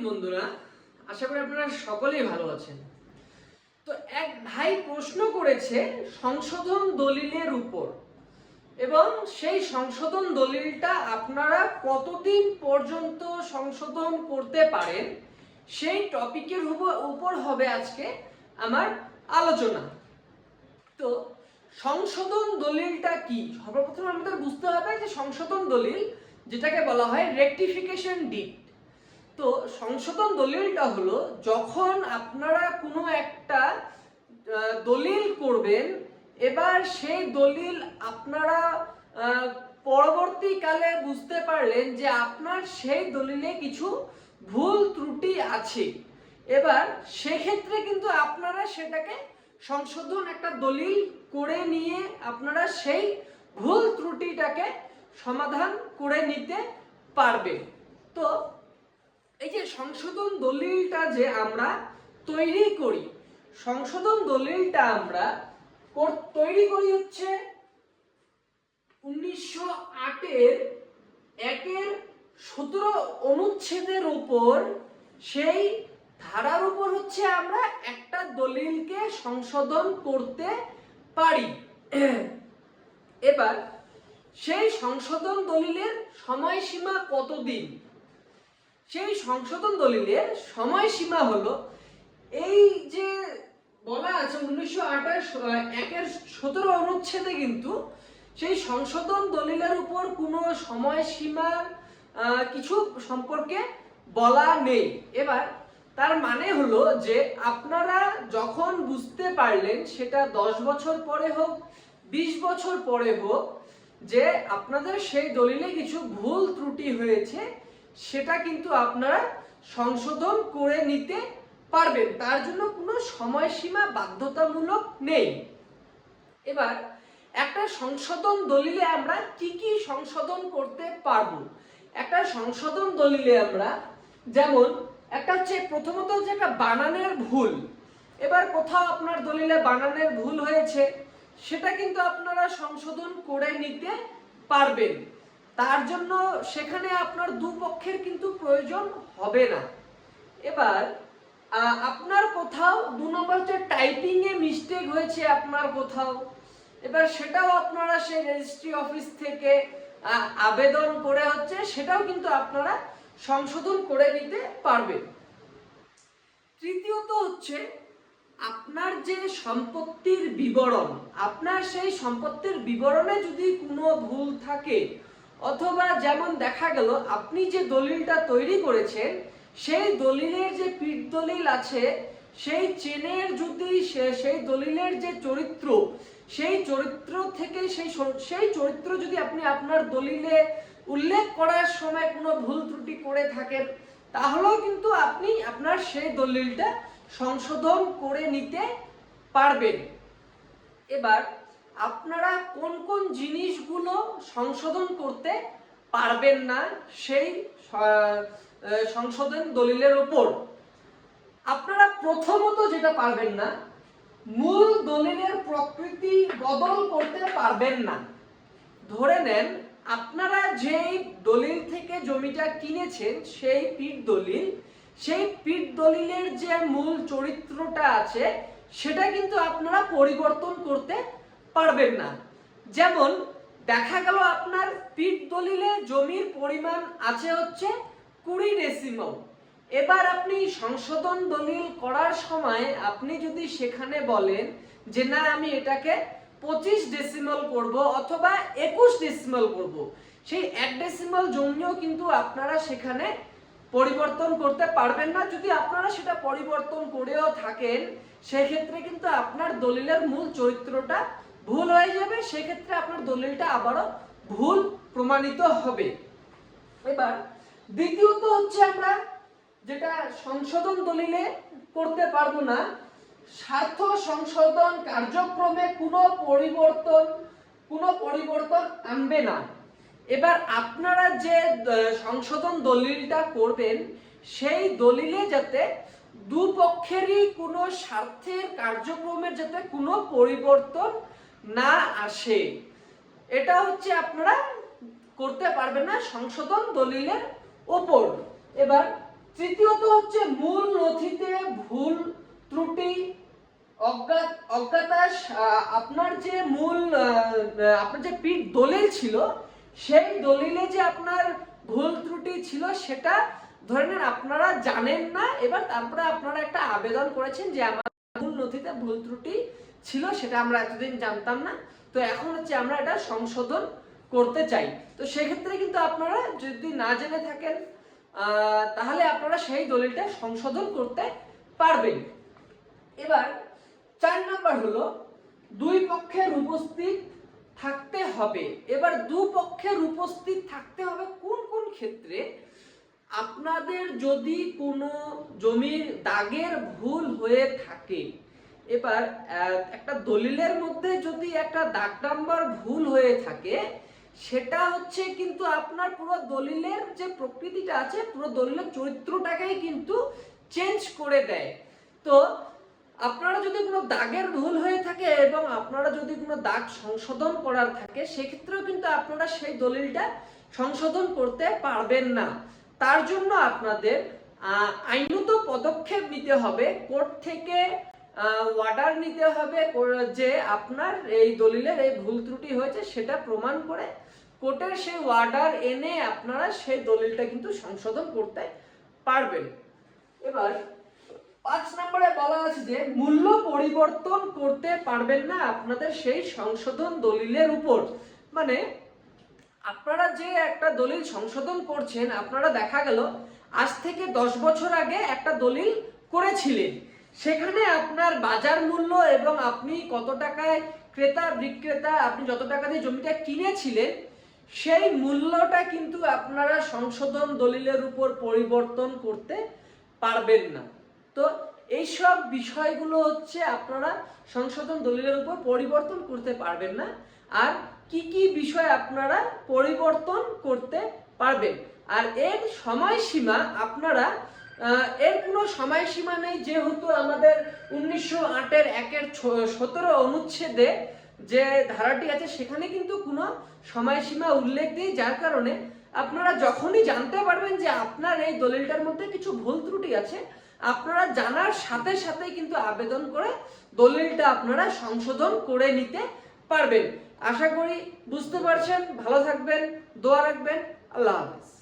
বন্ধুরা, আশা করি আপনারা সকলেই ভালো আছেন। তো এক ভাই প্রশ্ন করেছে সংশোধন দলিলের উপর, এবং সেই সংশোধন দলিলটা আপনারা কতদিন পর্যন্ত সংশোধন করতে পারেন সেই টপিকের উপর হবে আজকে আমার আলোচনা। তো সংশোধন দলিলটা কি? সর্বপ্রথম আমাদের বুঝতে হবে যে সংশোধন দলিল যেটাকে বলা হয় রেকটিফিকেশন ডিড। তো সংশোধন দলিলটা হলো যখন আপনারা কোনো একটা দলিল করবেন, এবার সেই দলিল আপনারা পরবর্তীকালে বুঝতে পারলেন যে আপনার সেই দলিলে কিছু ভুল ত্রুটি আছে, এবার সেক্ষেত্রে কিন্তু আপনারা সেটাকে সংশোধন একটা দলিল করে নিয়ে আপনারা সেই ভুল ত্রুটিটাকে সমাধান করে নিতে পারবে। তো এই যে সংশোধন দলিলটা যে আমরা তৈরি করি, সংশোধন দলিলটা আমরা তৈরি করি হচ্ছে 1908-এর 1-17 অনুচ্ছেদের উপর। সেই ধারার উপর হচ্ছে আমরা একটা দলিলকে সংশোধন করতে পারি। এবার সেই সংশোধন দলিলের সময়সীমা কতদিন? সেই সংশোধন দলিলের সময়সীমা হলো এই যে বলা আছে 1908-1-17 অনুচ্ছেদে, কিন্তু সেই সংশোধন দলিলের উপর কোনো সময়সীমার কিছু সম্পর্কে বলা নেই। এবার তার মানে হলো যে আপনারা যখন বুঝতে পারলেন, সেটা 10 বছর পরে হোক 20 বছর পরে হোক, যে আপনাদের সেই দলিলে কিছু ভুল ত্রুটি হয়েছে, সেটা কিন্তু আপনারা সংশোধন করে নিতে পারবেন। তার জন্য কোনো সময়সীমা বাধ্যতামূলক নেই। এবার একটা সংশোধন দলিলে আমরা কি কি সংশোধন করতে পারবো? একটা সংশোধন দলিলে আমরা যেমন একটা হচ্ছে প্রথমত হচ্ছে একটা বানানের ভুল। এবার কোথাও আপনার দলিলে বানানের ভুল হয়েছে, সেটা কিন্তু আপনারা সংশোধন করে নিতে পারবেন। তার জন্য সেখানে আপনার দুপক্ষের কিন্তু প্রয়োজন হবে না। এবার আপনার কোথাও 2 নম্বর হচ্ছে টাইপিং এ মিস্টেক হয়েছে আপনার কোথাও, এবার সেটাও আপনারা সেই রেজিস্ট্রি অফিস থেকে আবেদন করে হচ্ছে সেটাও কিন্তু আপনারা সংশোধন করে নিতে পারবেন। তৃতীয়ত হচ্ছে আপনার যে সম্পত্তির বিবরণ, আপনার সেই সম্পত্তির বিবরণে যদি কোনো ভুল থাকে, অথবা যেমন দেখা গেল আপনি যে দলিলটা তৈরি করেছেন সেই দলিলের যে পিঠ দলিল আছে, সেই চেনের যদি সেই দলিলের যে চরিত্র, সেই চরিত্র থেকে সেই চরিত্র যদি আপনি আপনার দলিলে উল্লেখ করার সময় কোনো ভুল ত্রুটি করে থাকেন, তাহলেও কিন্তু আপনি আপনার সেই দলিলটা সংশোধন করে নিতে পারবেন। এবার আপনারা কোন কোন জিনিসগুলো সংশোধন করতে পারবেন না সেই সংশোধন দলিলের উপর? আপনারা প্রথমত যেটা পারবেন না, মূল দলিলের প্রকৃতি বদল করতে পারবেন না। ধরে নেন আপনারা যেই দলিল থেকে জমিটা কিনেছেন সেই পিঠ দলিল, সেই পিঠ দলিলের যে মূল চরিত্রটা আছে সেটা কিন্তু আপনারা পরিবর্তন করতে পারবেন না। যেমন দেখা গেল আপনার পিঠ দলিলে জমির পরিমাণ আছে হচ্ছে 20 ডেসিমেল। এবার আপনি সংশোধন দলিল করার সময় আপনি যদি সেখানে বলেন যে না আমি এটাকে 25 ডেসিমেল করব অথবা 21 ডেসিমেল করব, সেই 1 ডেসিমেল জমিও কিন্তু আপনারা সেখানে পরিবর্তন করতে পারবেন না। যদি আপনারা সেটা পরিবর্তন করেও থাকেন, সেক্ষেত্রে কিন্তু আপনার দলিলের মূল চরিত্রটা ভুল হয়ে যাবে, সেক্ষেত্রে আপনার দলিলটা আবারও ভুল প্রমাণিত হবে। এবার দ্বিতীয়ত হচ্ছে আমরা যেটা সংশোধন দলিলে করতে পারবো না, স্বার্থ সংশোধন কার্যক্রমে কোনো পরিবর্তন আনবে না। এবার আপনারা যে সংশোধন দলিলটা করবেন সেই দলিলে যাতে দুপক্ষেরই কোনো স্বার্থের কার্যক্রমের যাতে কোনো পরিবর্তন না আসে, এটা হচ্ছে আপনারা করতে পারবেন না সংশোধন দলিলের ওপর। এবার তৃতীয়ত হচ্ছে মূল নথিতে ভুল ত্রুটি অজ্ঞাতাস, আপনার যে মূল আপনার যে পিঠ দলিল ছিল সেই দলিলে যে আপনার ভুল ত্রুটি ছিল সেটা ধরে নেন আপনারা জানেন না, এবার তারপরে আপনারা একটা আবেদন করেছেন যে আমার মূল নথিতে ভুল ত্রুটি ছিল, সেটা আমরা এতদিন জানতাম না, তো এখন হচ্ছে আমরা এটা সংশোধন করতে চাই। তো সেক্ষেত্রে কিন্তু আপনারা যদি না জেনে থাকেন তাহলে আপনারা সেই দলিলটা সংশোধন করতে পারবেন। এবার 4 নাম্বার হলো দুই পক্ষের উপস্থিত থাকতে হবে। এবার দুপক্ষের উপস্থিত থাকতে হবে কোন কোন ক্ষেত্রে? আপনাদের যদি কোনো জমির দাগের ভুল হয়ে থাকে, এবার একটা দলিলের মধ্যে যদি একটা দাগ নাম্বার ভুল হয়ে থাকে, সেটা হচ্ছে কিন্তু আপনার পুরো দলিলের যে প্রকৃতিটা আছে, পুরো দলিলের চরিত্রটাকেই কিন্তু চেঞ্জ করে দেয়। তো আপনারা যদি কোনো দাগের ভুল হয়ে থাকে এবং আপনারা যদি কোনো দাগ সংশোধন করার থাকে, সেক্ষেত্রেও কিন্তু আপনারা সেই দলিলটা সংশোধন করতে পারবেন না। তার জন্য আপনাদের আইনত পদক্ষেপ নিতে হবে, কোর্ট থেকে অর্ডার নিতে হবে যে আপনার এই দলিলের এই ভুল ত্রুটি হয়েছে, সেটা প্রমাণ করে কোর্টের সেই অর্ডার এনে আপনারা সেই দলিলটা কিন্তু সংশোধন করতে পারবেন। এবার 5 নম্বরে বলা আছে যে মূল্য পরিবর্তন করতে পারবেন না আপনাদের সেই সংশোধন দলিলের উপর। মানে আপনারা যে একটা দলিল সংশোধন করছেন, আপনারা দেখা গেল আজ থেকে 10 বছর আগে একটা দলিল করেছিলেন, সেখানে আপনার বাজার মূল্য এবং আপনি কত টাকায় ক্রেতা বিক্রেতা আপনি যত টাকা দিয়ে জমিটা কিনেছিলেন সেই মূল্যটা কিন্তু আপনারা সংশোধন দলিলের উপর পরিবর্তন করতে পারবেন না। তো এইসব বিষয়গুলো হচ্ছে আপনারা সংশোধন দলিলের উপর পরিবর্তন করতে পারবেন না। আর কি কি বিষয় আপনারা পরিবর্তন করতে পারবেন, আর এর সময়সীমা আপনারা এর কোনো সময়সীমা নেই, যেহেতু আমাদের 1908 এর 17 অনুচ্ছেদে যে ধারাটি আছে সেখানে কিন্তু কোনো সময়সীমা উল্লেখ নেই, যার কারণে আপনারা যখনই জানতে পারবেন যে আপনার এই দলিলটার মধ্যে কিছু ভুল ত্রুটি আছে, আপনারা জানার সাথে সাথে কিন্তু আবেদন করে দলিলটা আপনারা সংশোধন করে নিতে পারবেন। আশা করি বুঝতে পারছেন। ভালো থাকবেন, দোয়া রাখবেন। আল্লাহ হাফেজ।